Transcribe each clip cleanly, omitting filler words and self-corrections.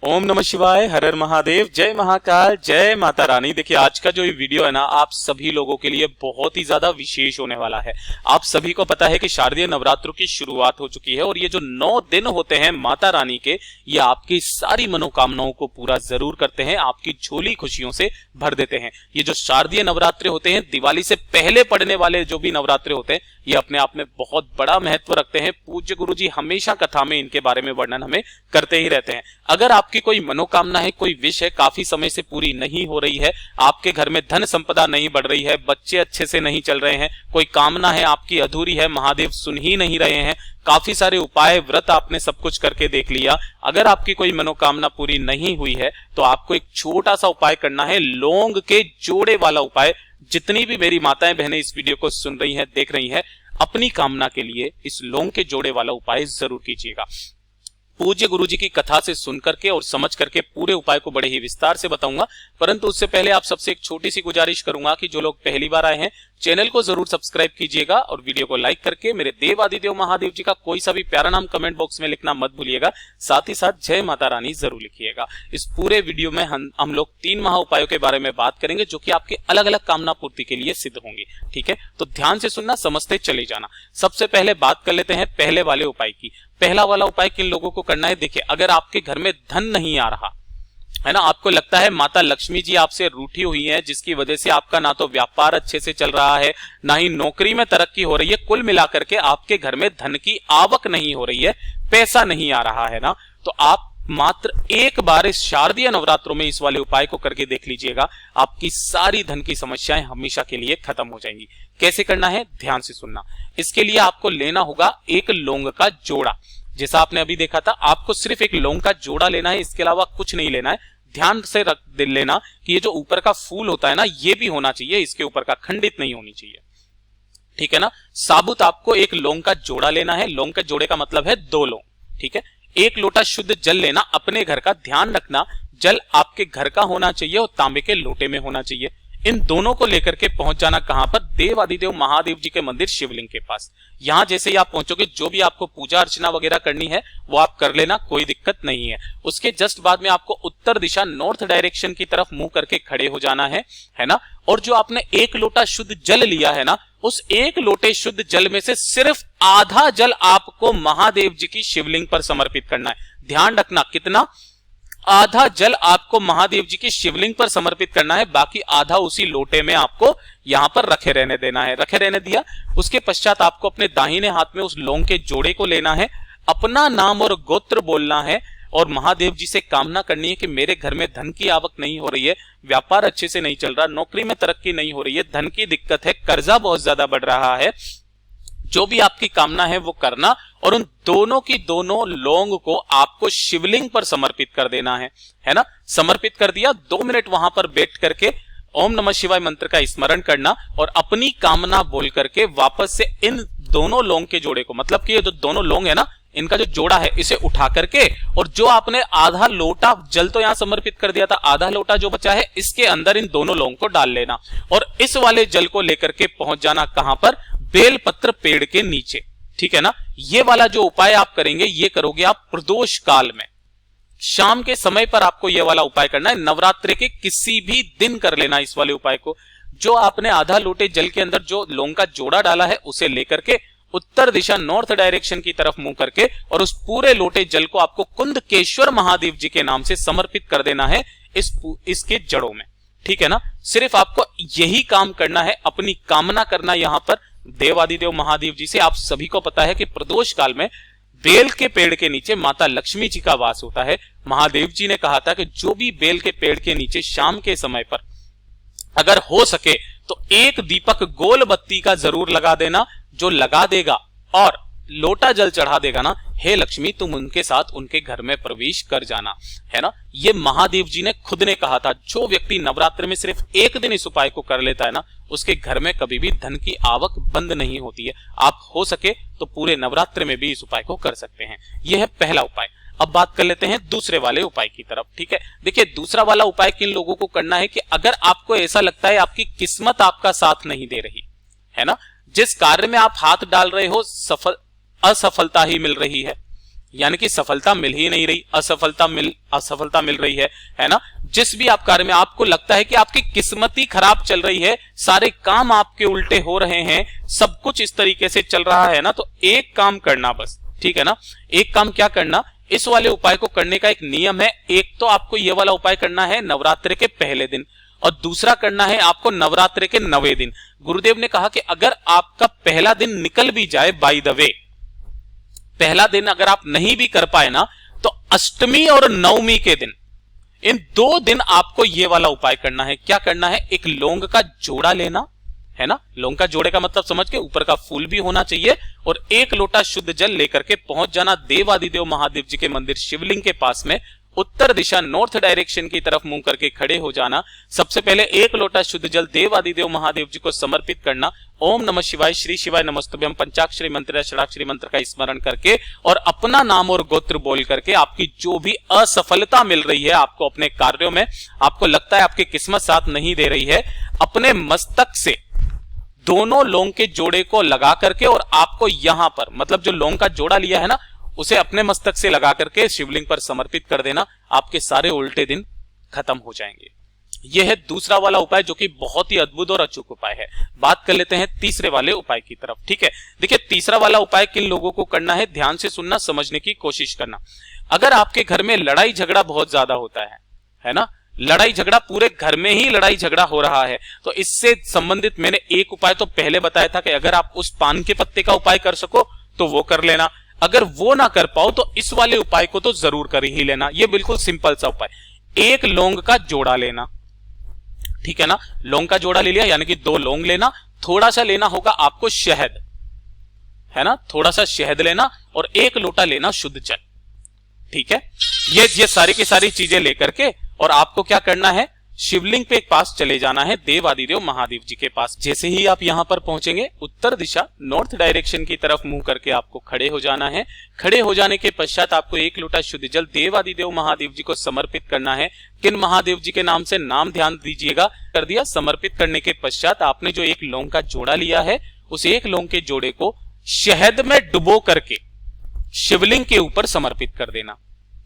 ओम नमः शिवाय, हर हर महादेव, जय महाकाल, जय माता रानी। देखिए आज का जो ये वीडियो है ना, आप सभी लोगों के लिए बहुत ही ज्यादा विशेष होने वाला है। आप सभी को पता है कि शारदीय नवरात्रों की शुरुआत हो चुकी है और ये जो 9 दिन होते हैं माता रानी के, ये आपकी सारी मनोकामनाओं को पूरा जरूर करते हैं, आपकी झोली खुशियों से भर देते हैं। ये जो शारदीय नवरात्रे होते हैं, दिवाली से पहले पड़ने वाले जो भी नवरात्रे होते हैं, ये अपने आप में बहुत बड़ा महत्व रखते हैं। पूज्य गुरु जी हमेशा कथा में इनके बारे में वर्णन हमें करते ही रहते हैं। अगर आपकी कोई मनोकामना है, कोई विश है, काफी समय से पूरी नहीं हो रही है, आपके घर में धन संपदा नहीं बढ़ रही है, बच्चे अच्छे से नहीं चल रहे हैं, कोई कामना है आपकी अधूरी है, महादेव सुन ही नहीं रहे हैं, काफी सारे उपाय व्रत आपने सब कुछ करके देख लिया, अगर आपकी कोई मनोकामना पूरी नहीं हुई है तो आपको एक छोटा सा उपाय करना है, लौंग के जोड़े वाला उपाय। जितनी भी मेरी माताएं बहनें इस वीडियो को सुन रही हैं, देख रही हैं, अपनी कामना के लिए इस लौंग के जोड़े वाला उपाय जरूर कीजिएगा। पूज्य गुरु जी की कथा से सुन करके और समझ करके पूरे उपाय को बड़े ही विस्तार से बताऊंगा, परंतु उससे पहले आप सबसे एक छोटी सी गुजारिश करूंगा कि जो लोग पहली बार आए हैं, चैनल को जरूर सब्सक्राइब कीजिएगा और वीडियो को लाइक करके मेरे देव आदिदेव महादेव जी का कोई सा भी प्यारा नाम कमेंट बॉक्स में लिखना मत भूलिएगा। साथ ही साथ जय माता रानी जरूर लिखिएगा। इस पूरे वीडियो में हम लोग 3 महा उपायों के बारे में बात करेंगे जो कि आपके अलग अलग कामना पूर्ति के लिए सिद्ध होंगे। ठीक है, तो ध्यान से सुनना, समझते चले जाना। सबसे पहले बात कर लेते हैं पहले वाले उपाय की। पहला वाला उपाय किन लोगों को करना है? देखिए, अगर आपके घर में धन नहीं आ रहा है ना, आपको लगता है माता लक्ष्मी जी आपसे रूठी हुई हैं, जिसकी वजह से आपका ना तो व्यापार अच्छे से चल रहा है, ना ही नौकरी में तरक्की हो रही है, कुल मिलाकर के आपके घर में धन की आवक नहीं हो रही है, पैसा नहीं आ रहा है ना, तो आप मात्र एक बार इस शारदीय नवरात्रों में इस वाले उपाय को करके देख लीजिएगा। आपकी सारी धन की समस्याएं हमेशा के लिए खत्म हो जाएंगी। कैसे करना है, ध्यान से सुनना। इसके लिए आपको लेना होगा एक लौंग का जोड़ा। जैसा आपने अभी देखा था, आपको सिर्फ एक लौंग का जोड़ा लेना है, इसके अलावा कुछ नहीं लेना है। ध्यान से रख लेना कि ये जो ऊपर का फूल होता है ना, ये भी होना चाहिए, इसके ऊपर का खंडित नहीं होनी चाहिए। ठीक है ना। साबुत आपको एक लौंग का जोड़ा लेना है। लौंग के जोड़े का मतलब है 2 लौंग। ठीक है। 1 लोटा शुद्ध जल लेना। अपने घर का ध्यान रखना, जल आपके घर का होना चाहिए और तांबे के लोटे में होना चाहिए। इन दोनों को लेकर के पहुंच जाना कहां पर? देव आदिदेव महादेव जी के मंदिर शिवलिंग के पास। यहां जैसे ही आप पहुंचोगे, जो भी आपको पूजा अर्चना वगैरह करनी है वो आप कर लेना, कोई दिक्कत नहीं है। उसके जस्ट बाद में आपको उत्तर दिशा, नॉर्थ डायरेक्शन की तरफ मुंह करके खड़े हो जाना है ना। और जो आपने 1 लोटा शुद्ध जल लिया है ना, उस 1 लोटे शुद्ध जल में से सिर्फ आधा जल आपको महादेव जी की शिवलिंग पर समर्पित करना है। ध्यान रखना, कितना? आधा जल आपको महादेव जी की शिवलिंग पर समर्पित करना है, बाकी आधा उसी लोटे में आपको यहां पर रखे रहने देना है। रखे रहने दिया, उसके पश्चात आपको अपने दाहिने हाथ में उस लौंग के जोड़े को लेना है, अपना नाम और गोत्र बोलना है और महादेव जी से कामना करनी है कि मेरे घर में धन की आवक नहीं हो रही है, व्यापार अच्छे से नहीं चल रहा, नौकरी में तरक्की नहीं हो रही है, धन की दिक्कत है, कर्जा बहुत ज्यादा बढ़ रहा है, जो भी आपकी कामना है वो करना। और उन दोनों की दोनों लौंग को आपको शिवलिंग पर समर्पित कर देना है ना। समर्पित कर दिया, 2 मिनट वहां पर बैठ करके ओम नमः शिवाय मंत्र का स्मरण करना और अपनी कामना बोल करके वापस से इन दोनों लौंग के जोड़े को, मतलब कि ये जो दोनों लौंग है ना, इनका जो जोड़ा है, इसे उठा करके, और जो आपने आधा लोटा जल तो यहां समर्पित कर दिया था, आधा लोटा जो बचा है, इसके अंदर इन दोनों लौंग को डाल लेना और इस वाले जल को लेकर के पहुंच जाना कहां पर? बेलपत्र पेड़ के नीचे। ठीक है ना। ये वाला जो उपाय आप करेंगे, ये करोगे आप प्रदोष काल में, शाम के समय पर आपको ये वाला उपाय करना है। नवरात्रि के किसी भी दिन कर लेना इस वाले उपाय को। जो आपने आधा लोटे जल के अंदर जो लौंग का जोड़ा डाला है, उसे लेकर के उत्तर दिशा, नॉर्थ डायरेक्शन की तरफ मुंह करके, और उस पूरे लोटे जल को आपको कुंदकेश्वर महादेव जी के नाम से समर्पित कर देना है इसके जड़ों में। ठीक है ना। सिर्फ आपको यही काम करना है, अपनी कामना करना यहां पर देव आदिदेव महादेव जी से। आप सभी को पता है कि प्रदोष काल में बेल के पेड़ के नीचे माता लक्ष्मी जी का वास होता है। महादेव जी ने कहा था कि जो भी बेल के पेड़ के नीचे शाम के समय पर अगर हो सके तो 1 दीपक गोल बत्ती का जरूर लगा देना। जो लगा देगा और लोटा जल चढ़ा देगा ना, हे लक्ष्मी तुम उनके साथ उनके घर में प्रवेश कर जाना, है ना। ये महादेव जी ने खुद ने कहा था। जो व्यक्ति नवरात्र में सिर्फ 1 दिन इस उपाय को कर लेता है ना, उसके घर में कभी भी धन की आवक बंद नहीं होती है। आप हो सके तो पूरे नवरात्र में भी इस उपाय को कर सकते हैं। यह है पहला उपाय। अब बात कर लेते हैं दूसरे वाले उपाय की तरफ। ठीक है। देखिए, दूसरा वाला उपाय किन लोगों को करना है कि अगर आपको ऐसा लगता है आपकी किस्मत आपका साथ नहीं दे रही है ना, जिस कार्य में आप हाथ डाल रहे हो असफलता ही मिल रही है, यानी कि सफलता मिल ही नहीं रही, असफलता मिल रही है ना। जिस भी आप कार्य में आपको लगता है कि आपकी किस्मत ही खराब चल रही है, सारे काम आपके उल्टे हो रहे हैं, सब कुछ इस तरीके से चल रहा है ना, तो एक काम करना बस, ठीक है ना। एक काम क्या करना, इस वाले उपाय को करने का एक नियम है। एक तो आपको ये वाला उपाय करना है नवरात्रि के पहले दिन, और दूसरा करना है आपको नवरात्रि के 9वें दिन। गुरुदेव ने कहा कि अगर आपका पहला दिन निकल भी जाए, बाय द वे पहला दिन अगर आप नहीं भी कर पाए ना, तो अष्टमी और नवमी के दिन, इन 2 दिन आपको ये वाला उपाय करना है। क्या करना है, एक लौंग का जोड़ा लेना है ना। लौंग का जोड़े का मतलब समझ के, ऊपर का फूल भी होना चाहिए, और 1 लोटा शुद्ध जल लेकर के पहुंच जाना देवादिदेव महादेव जी के मंदिर शिवलिंग के पास में। उत्तर दिशा नॉर्थ डायरेक्शन की तरफ मुंह करके खड़े हो जाना। सबसे पहले 1 लोटा शुद्ध जल देवादिदेव महादेव जी को समर्पित करना। ओम नमः शिवाय, श्री शिवाय नमस्तुभ्यम पंचाक्षरी मंत्र या षडाक्षरी मंत्र का स्मरण करके और अपना नाम और गोत्र बोल करके, आपकी जो भी असफलता मिल रही है आपको अपने कार्यों में, आपको लगता है आपकी किस्मत साथ नहीं दे रही है, अपने मस्तक से दोनों लौंग के जोड़े को लगा करके, और आपको यहां पर मतलब जो लौंग का जोड़ा लिया है ना, उसे अपने मस्तक से लगा करके शिवलिंग पर समर्पित कर देना। आपके सारे उल्टे दिन खत्म हो जाएंगे। यह है दूसरा वाला उपाय, जो कि बहुत ही अद्भुत और अचूक उपाय है। बात कर लेते हैं तीसरे वाले उपाय की तरफ, ठीक है। देखिए तीसरा वाला उपाय किन लोगों को करना है, ध्यान से सुनना, समझने की कोशिश करना। अगर आपके घर में लड़ाई झगड़ा बहुत ज्यादा होता है ना, लड़ाई झगड़ा पूरे घर में ही लड़ाई झगड़ा हो रहा है, तो इससे संबंधित मैंने एक उपाय तो पहले बताया था कि अगर आप उस पान के पत्ते का उपाय कर सको तो वो कर लेना। अगर वो ना कर पाओ तो इस वाले उपाय को तो जरूर कर ही लेना। ये बिल्कुल सिंपल सा उपाय, 1 लौंग का जोड़ा लेना, ठीक है ना। लौंग का जोड़ा ले लिया, यानी कि 2 लौंग लेना, थोड़ा सा लेना होगा आपको शहद, है ना, थोड़ा सा शहद लेना, और 1 लोटा लेना शुद्ध जल, ठीक है। ये सारी की सारी चीजें लेकर के, और आपको क्या करना है, शिवलिंग पे पास चले जाना है देवादिदेव महादेव जी के पास। जैसे ही आप यहां पर पहुंचेंगे, उत्तर दिशा नॉर्थ डायरेक्शन की तरफ मुंह करके आपको खड़े हो जाना है। खड़े हो जाने के पश्चात आपको 1 लोटा शुद्ध जल देवादिदेव महादेव जी को समर्पित करना है। किन महादेव जी के नाम से, नाम ध्यान दीजिएगा। कर दिया, समर्पित करने के पश्चात आपने जो 1 लौंग का जोड़ा लिया है, उस 1 लौंग के जोड़े को शहद में डुबो करके शिवलिंग के ऊपर समर्पित कर देना।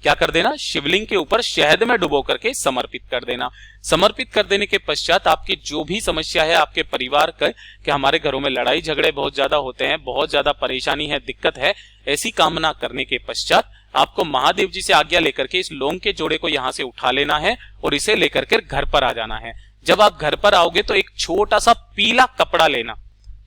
क्या कर देना, शिवलिंग के ऊपर शहद में डुबो करके समर्पित कर देना। समर्पित कर देने के पश्चात आपकी जो भी समस्या है आपके परिवार का, कि हमारे घरों में लड़ाई झगड़े बहुत ज्यादा होते हैं, बहुत ज्यादा परेशानी है, दिक्कत है, ऐसी कामना करने के पश्चात आपको महादेव जी से आज्ञा लेकर के इस लौंग के जोड़े को यहां से उठा लेना है और इसे लेकर के घर पर आ जाना है। जब आप घर पर आओगे तो एक छोटा सा पीला कपड़ा लेना,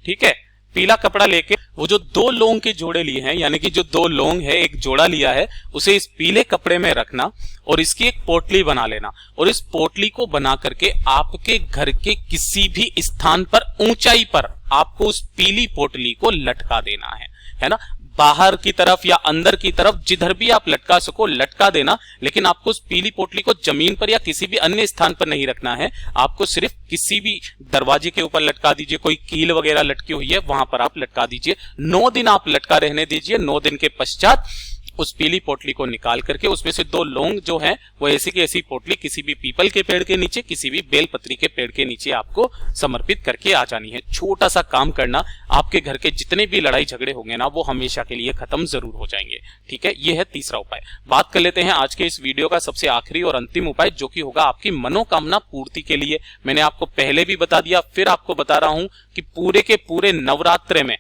ठीक है। पीला कपड़ा लेके वो जो 2 लौंग के जोड़े लिए हैं, यानी कि जो 2 लौंग है, एक जोड़ा लिया है, उसे इस पीले कपड़े में रखना और इसकी एक पोटली बना लेना, और इस पोटली को बना करके आपके घर के किसी भी स्थान पर, ऊंचाई पर आपको उस पीली पोटली को लटका देना है ना। बाहर की तरफ या अंदर की तरफ जिधर भी आप लटका सको लटका देना, लेकिन आपको उस पीली पोटली को जमीन पर या किसी भी अन्य स्थान पर नहीं रखना है। आपको सिर्फ किसी भी दरवाजे के ऊपर लटका दीजिए, कोई कील वगैरह लटकी हुई है वहां पर आप लटका दीजिए। 9 दिन आप लटका रहने दीजिए। 9 दिन के पश्चात उस पीली पोटली को निकाल करके उसमें से 2 लौंग जो हैं वो ऐसी की ऐसी पोटली किसी भी पीपल के पेड़ के नीचे, किसी भी बेलपत्री के पेड़ के नीचे आपको समर्पित करके आ जानी है। छोटा सा काम करना, आपके घर के जितने भी लड़ाई झगड़े होंगे ना, वो हमेशा के लिए खत्म जरूर हो जाएंगे, ठीक है। ये है तीसरा उपाय। बात कर लेते हैं आज के इस वीडियो का सबसे आखिरी और अंतिम उपाय, जो कि होगा आपकी मनोकामना पूर्ति के लिए। मैंने आपको पहले भी बता दिया, फिर आपको बता रहा हूं कि पूरे के पूरे नवरात्रे में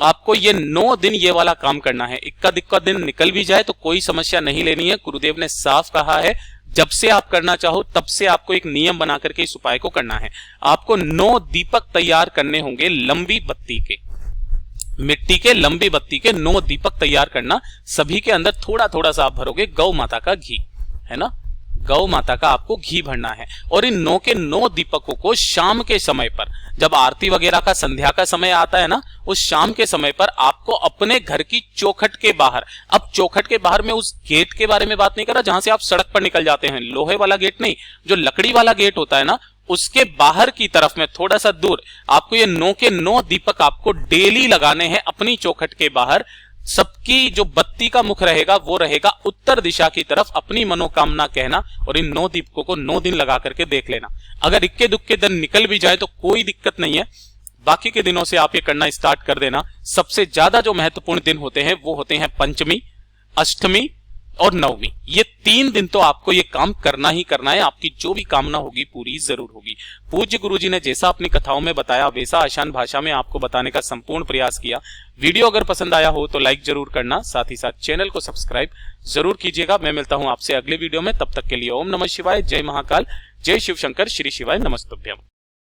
आपको ये 9 दिन ये वाला काम करना है। इक्का दिक्का दिन निकल भी जाए तो कोई समस्या नहीं लेनी है। गुरुदेव ने साफ कहा है, जब से आप करना चाहो तब से आपको एक नियम बना करके इस उपाय को करना है। आपको 9 दीपक तैयार करने होंगे, लंबी बत्ती के, मिट्टी के लंबी बत्ती के 9 दीपक तैयार करना। सभी के अंदर थोड़ा थोड़ा सा आप भरोगे गौ माता का घी, है ना, गौ माता का आपको घी भरना है। और इन 9 के 9 दीपकों को शाम के समय पर, जब आरती वगैरह का संध्या का समय आता है ना, उस शाम के समय पर आपको अपने घर की चौखट के बाहर, अब चौखट के बाहर में उस गेट के बारे में बात नहीं कर रहा जहां से आप सड़क पर निकल जाते हैं, लोहे वाला गेट नहीं, जो लकड़ी वाला गेट होता है ना, उसके बाहर की तरफ में थोड़ा सा दूर आपको ये 9 के 9 दीपक आपको डेली लगाने हैं अपनी चौखट के बाहर। सबकी जो बत्ती का मुख रहेगा वो रहेगा उत्तर दिशा की तरफ। अपनी मनोकामना कहना और इन 9 दीपकों को 9 दिन लगा करके देख लेना। अगर इक्के दुक्के दिन निकल भी जाए तो कोई दिक्कत नहीं है, बाकी के दिनों से आप ये करना स्टार्ट कर देना। सबसे ज्यादा जो महत्वपूर्ण दिन होते हैं वो होते हैं पंचमी, अष्टमी और नवमी, ये 3 दिन तो आपको ये काम करना ही करना है। आपकी जो भी कामना होगी पूरी जरूर होगी। पूज्य गुरुजी ने जैसा अपनी कथाओं में बताया वैसा आसान भाषा में आपको बताने का संपूर्ण प्रयास किया। वीडियो अगर पसंद आया हो तो लाइक जरूर करना, साथ ही साथ चैनल को सब्सक्राइब जरूर कीजिएगा। मैं मिलता हूं आपसे अगले वीडियो में, तब तक के लिए ओम नमः शिवाय, जय महाकाल, जय शिव शंकर, श्री शिवाय नमस्तुभ्यम।